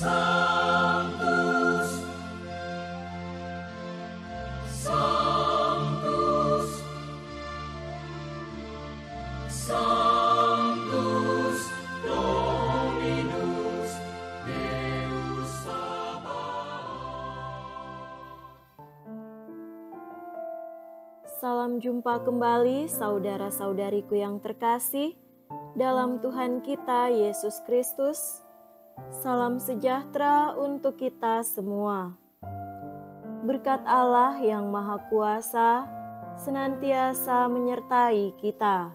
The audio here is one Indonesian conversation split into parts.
Sanctus, Sanctus, Sanctus Dominus Deus Sabaoth. Salam jumpa kembali saudara-saudariku yang terkasih dalam Tuhan kita Yesus Kristus. Salam sejahtera untuk kita semua. Berkat Allah yang Maha Kuasa senantiasa menyertai kita.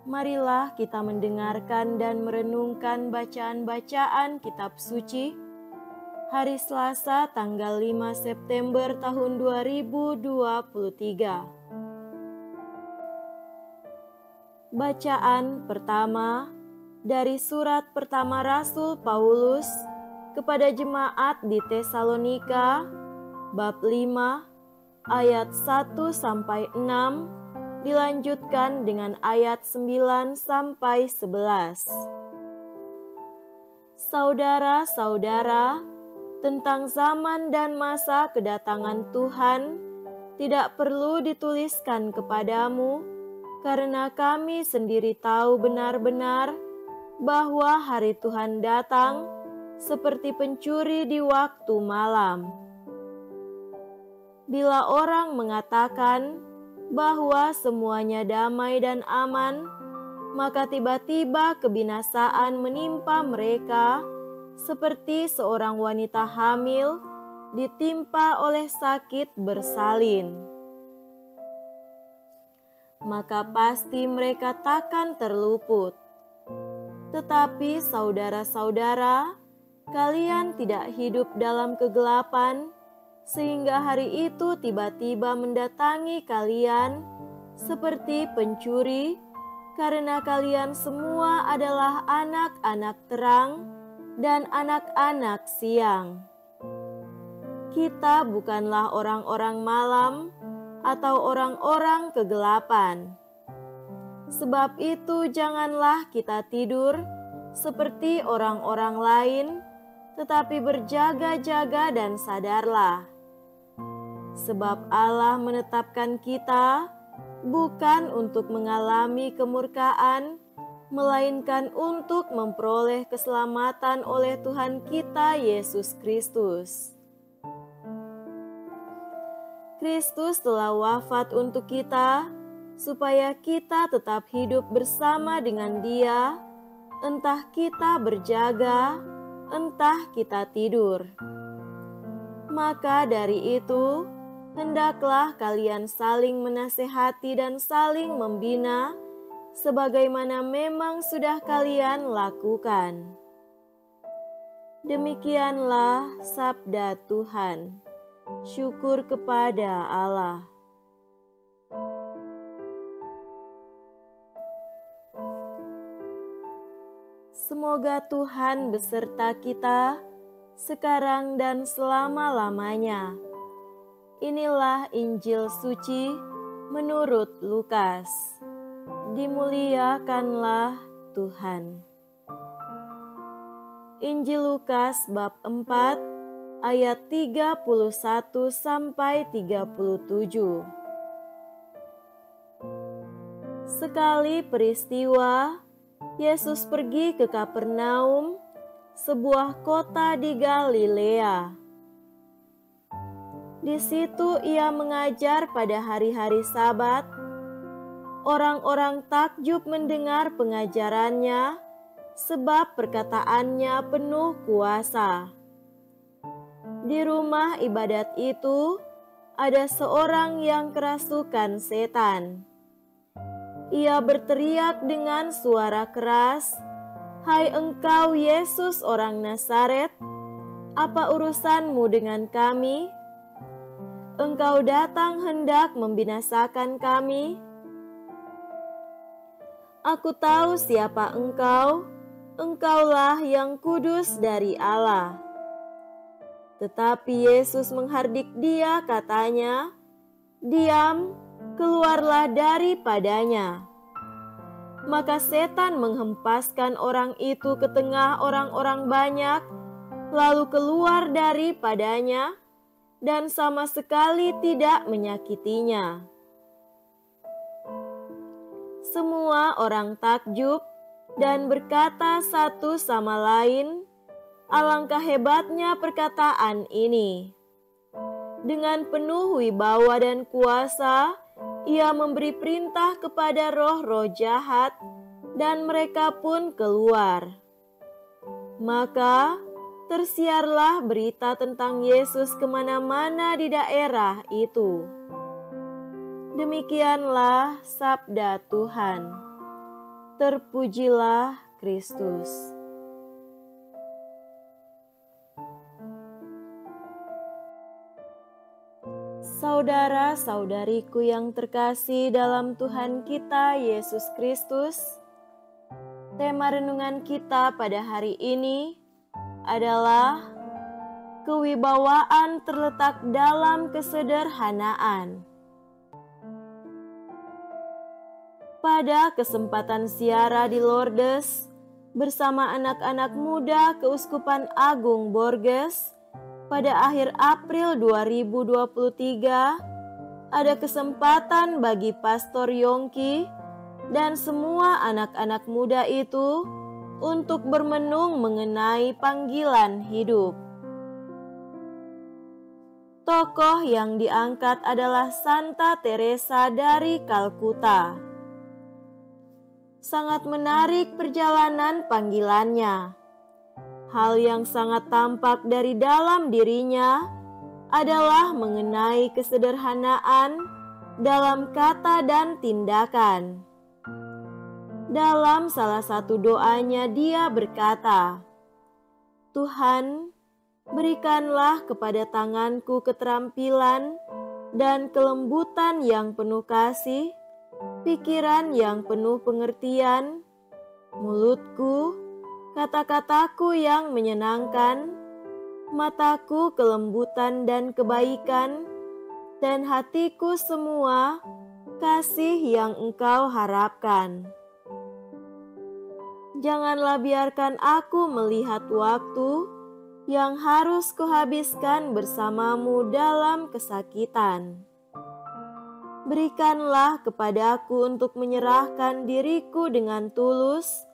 Marilah kita mendengarkan dan merenungkan bacaan-bacaan kitab suci hari Selasa tanggal 5 September tahun 2023. Bacaan pertama dari surat pertama Rasul Paulus kepada jemaat di Tesalonika, bab 5, ayat 1-6, dilanjutkan dengan ayat 9-11. Saudara-saudara, tentang zaman dan masa kedatangan Tuhan tidak perlu dituliskan kepadamu, karena kami sendiri tahu benar-benar bahwa hari Tuhan datang seperti pencuri di waktu malam. Bila orang mengatakan bahwa semuanya damai dan aman, maka tiba-tiba kebinasaan menimpa mereka seperti seorang wanita hamil ditimpa oleh sakit bersalin. Maka pasti mereka takkan terluput. Tetapi saudara-saudara, kalian tidak hidup dalam kegelapan, sehingga hari itu tiba-tiba mendatangi kalian seperti pencuri, karena kalian semua adalah anak-anak terang dan anak-anak siang. Kita bukanlah orang-orang malam atau orang-orang kegelapan. Sebab itu janganlah kita tidur seperti orang-orang lain, tetapi berjaga-jaga dan sadarlah. Sebab Allah menetapkan kita bukan untuk mengalami kemurkaan, melainkan untuk memperoleh keselamatan oleh Tuhan kita Yesus Kristus. Kristus telah wafat untuk kita, supaya kita tetap hidup bersama dengan Dia, entah kita berjaga, entah kita tidur. Maka dari itu, hendaklah kalian saling menasehati dan saling membina, sebagaimana memang sudah kalian lakukan. Demikianlah sabda Tuhan. Syukur kepada Allah. Semoga Tuhan beserta kita sekarang dan selama-lamanya. Inilah Injil suci menurut Lukas. Dimuliakanlah Tuhan. Injil Lukas bab 4 ayat 31-37. Sekali peristiwa, Yesus pergi ke Kapernaum, sebuah kota di Galilea. Di situ ia mengajar pada hari-hari Sabat. Orang-orang takjub mendengar pengajarannya, sebab perkataannya penuh kuasa. Di rumah ibadat itu ada seorang yang kerasukan setan. Ia berteriak dengan suara keras, "Hai engkau Yesus orang Nazaret, apa urusanmu dengan kami? Engkau datang hendak membinasakan kami? Aku tahu siapa engkau, engkaulah yang kudus dari Allah." Tetapi Yesus menghardik dia, katanya, "Diam, keluarlah daripadanya." Maka setan menghempaskan orang itu ke tengah orang-orang banyak, lalu keluar daripadanya, dan sama sekali tidak menyakitinya. Semua orang takjub dan berkata satu sama lain, "Alangkah hebatnya perkataan ini." Dengan penuh wibawa dan kuasa, ia memberi perintah kepada roh-roh jahat, dan mereka pun keluar. Maka tersiarlah berita tentang Yesus kemana-mana di daerah itu. Demikianlah sabda Tuhan. Terpujilah Kristus. Saudara-saudariku yang terkasih dalam Tuhan kita Yesus Kristus, tema renungan kita pada hari ini adalah kewibawaan terletak dalam kesederhanaan. Pada kesempatan ziarah di Lourdes bersama anak-anak muda Keuskupan Agung Borges pada akhir April 2023, ada kesempatan bagi Pastor Yongki dan semua anak-anak muda itu untuk bermenung mengenai panggilan hidup. Tokoh yang diangkat adalah Santa Teresa dari Kalkuta. Sangat menarik perjalanan panggilannya. Hal yang sangat tampak dari dalam dirinya adalah mengenai kesederhanaan dalam kata dan tindakan. Dalam salah satu doanya dia berkata, "Tuhan, berikanlah kepada tanganku keterampilan dan kelembutan yang penuh kasih, pikiran yang penuh pengertian, mulutku, kata-kataku yang menyenangkan, mataku kelembutan dan kebaikan, dan hatiku semua kasih yang Engkau harapkan. Janganlah biarkan aku melihat waktu yang harus kuhabiskan bersamamu dalam kesakitan. Berikanlah kepadaku untuk menyerahkan diriku dengan tulus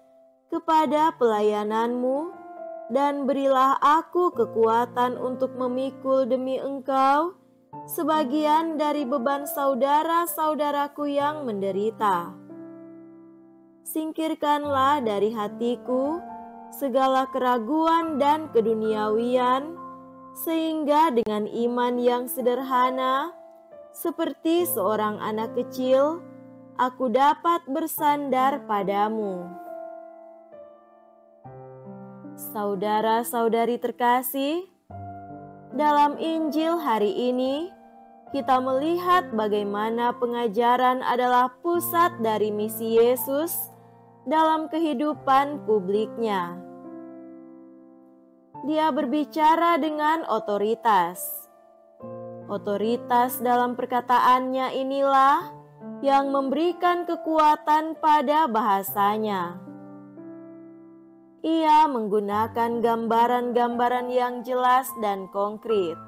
kepada pelayananmu, dan berilah aku kekuatan untuk memikul demi Engkau sebagian dari beban saudara-saudaraku yang menderita. Singkirkanlah dari hatiku segala keraguan dan keduniawian, sehingga dengan iman yang sederhana, seperti seorang anak kecil, aku dapat bersandar padamu." Saudara-saudari terkasih, dalam Injil hari ini, kita melihat bagaimana pengajaran adalah pusat dari misi Yesus dalam kehidupan publiknya. Dia berbicara dengan otoritas. Otoritas dalam perkataannya inilah yang memberikan kekuatan pada bahasanya. Ia menggunakan gambaran-gambaran yang jelas dan konkret.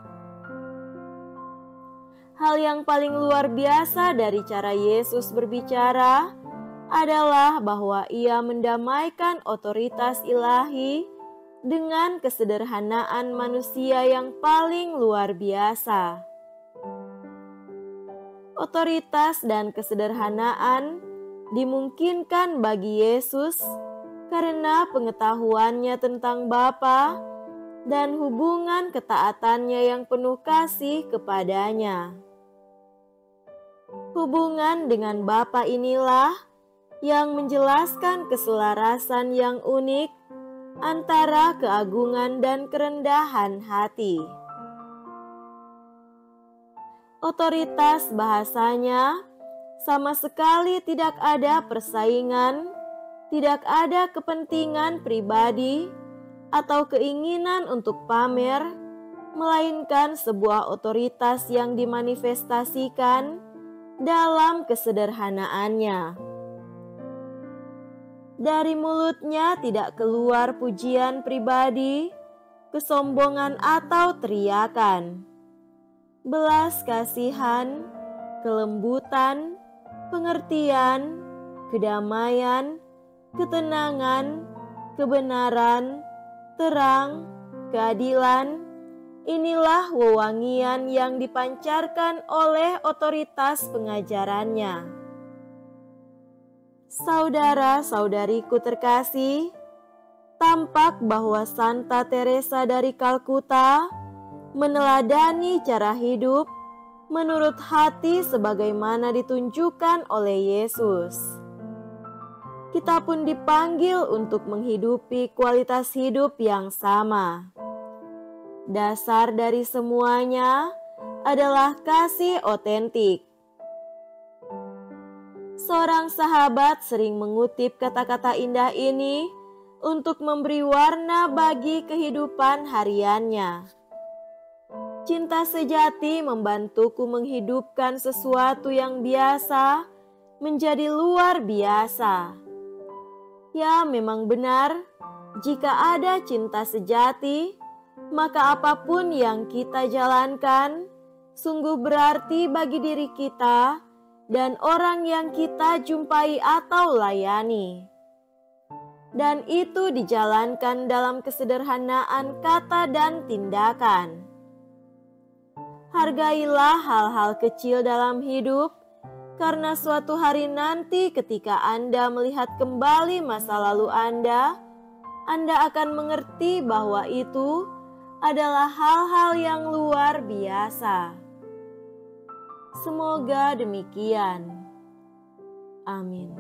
Hal yang paling luar biasa dari cara Yesus berbicara adalah bahwa ia mendamaikan otoritas ilahi dengan kesederhanaan manusia yang paling luar biasa. Otoritas dan kesederhanaan dimungkinkan bagi Yesus karena pengetahuannya tentang Bapa dan hubungan ketaatannya yang penuh kasih kepadanya. Hubungan dengan Bapa inilah yang menjelaskan keselarasan yang unik antara keagungan dan kerendahan hati. Otoritas bahasanya sama sekali tidak ada persaingan, tidak ada kepentingan pribadi atau keinginan untuk pamer, melainkan sebuah otoritas yang dimanifestasikan dalam kesederhanaannya. Dari mulutnya tidak keluar pujian pribadi, kesombongan atau teriakan. Belas kasihan, kelembutan, pengertian, kedamaian, ketenangan, kebenaran, terang, keadilan, inilah wewangian yang dipancarkan oleh otoritas pengajarannya. Saudara-saudariku terkasih, tampak bahwa Santa Teresa dari Kalkuta meneladani cara hidup menurut hati sebagaimana ditunjukkan oleh Yesus. Kita pun dipanggil untuk menghidupi kualitas hidup yang sama. Dasar dari semuanya adalah kasih otentik. Seorang sahabat sering mengutip kata-kata indah ini untuk memberi warna bagi kehidupan hariannya. Cinta sejati membantuku menghidupkan sesuatu yang biasa menjadi luar biasa. Ya, memang benar, jika ada cinta sejati, maka apapun yang kita jalankan sungguh berarti bagi diri kita dan orang yang kita jumpai atau layani. Dan itu dijalankan dalam kesederhanaan kata dan tindakan. Hargailah hal-hal kecil dalam hidup, karena suatu hari nanti ketika Anda melihat kembali masa lalu Anda akan mengerti bahwa itu adalah hal-hal yang luar biasa. Semoga demikian. Amin.